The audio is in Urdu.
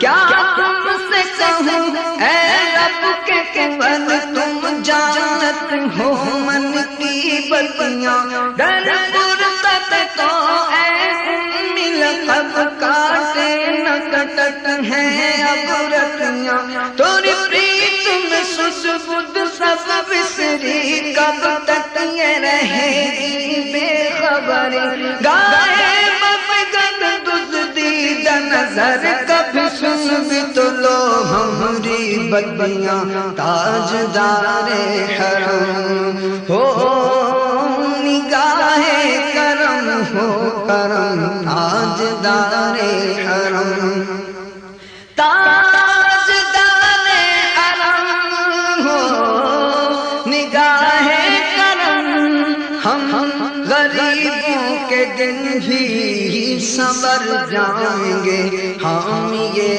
کیا تم سے کہوں اے رب کے کنول تم جانت ہو من کی بتیاں، در فرقت تو اے امی لقب کاٹے نہ کٹت ہیں اب رتیاں، توری پریت میں سس بدھ سب بسری کب تک یہ رہے گی بے خبری، گائے مفگن دزدید نظر کبھی سن بھی تو لو ہمری بدیاں، تاجدار حرم ہو نگاہ کرم ہو کرم، تاجدار حرم تاجدار حرم ہو نگاہ کرم، ہم غریبوں کے دن بھی سنور جائیں گے، ہم یہ